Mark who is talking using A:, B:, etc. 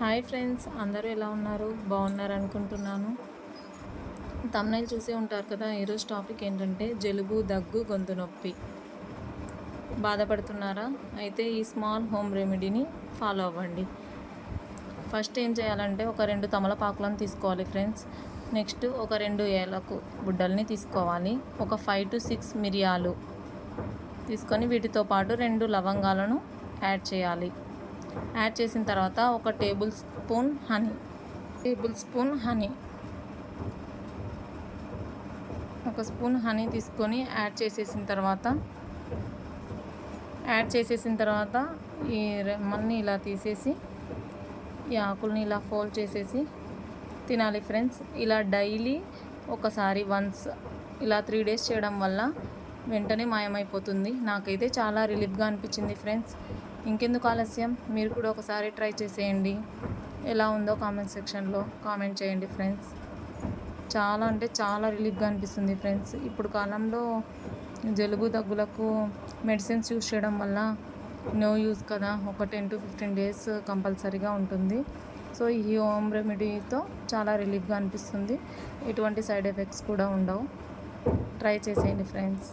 A: Hi friends, అందరూ ఎలా ఉన్నారు? బాగున్నారు అనుకుంటున్నాను. తమ్నైల్ చూసే ఉంటారు కదా. ఈరోజు టాపిక్ ఏంటంటే జలుబు, దగ్గు, గొంతు నొప్పి. బాధపడుతున్నారా? అయితే ఈ స్మాల్ హోమ్ రెమెడీని ఫాలో అవ్వండి. ఫస్ట్ ఏం చేయాలంటే ఒక 2 తమలపాకులను తీసుకోవాలి ఫ్రెండ్స్. నెక్స్ట్ ఒక 2 ఏలకు బుడ్డల్ని తీసుకోవాలి. ఒక 5 to 6 మిరియాలు తీసుకొని వీటితో పాటు 2 లవంగాలను యాడ్ చేయాలి. యాడ్ చేసిన తర్వాత ఒక టేబుల్ స్పూన్ హనీ ఒక స్పూన్ హనీ తీసుకొని యాడ్ చేసేసిన తర్వాత ఈ రెమ్మల్ని ఇలా తీసేసి ఈ ఆకుల్ని ఇలా ఫోల్డ్ చేసేసి తినాలి ఫ్రెండ్స్. ఇలా డైలీ ఒకసారి వన్స్ ఇలా 3 days చేయడం వల్ల వెంటనే మాయమైపోతుంది. నాకైతే చాలా రిలీఫ్గా అనిపించింది ఫ్రెండ్స్. ఇంకెందుకు ఆలస్యం, మీరు కూడా ఒకసారి ట్రై చేసేయండి. ఎలా ఉందో కామెంట్ సెక్షన్లో కామెంట్ చేయండి ఫ్రెండ్స్. చాలా అంటే చాలా రిలీఫ్గా అనిపిస్తుంది ఫ్రెండ్స్. ఇప్పుడు కాలంలో జలుబు దగ్గులకు మెడిసిన్స్ యూస్ చేయడం వల్ల నో యూస్ కదా. ఒక 10 to 15 days కంపల్సరీగా ఉంటుంది. సో ఈ హోమ్ రెమెడీతో చాలా రిలీఫ్గా అనిపిస్తుంది. ఎటువంటి సైడ్ ఎఫెక్ట్స్ కూడా ఉండవు. ట్రై చేసేయండి ఫ్రెండ్స్.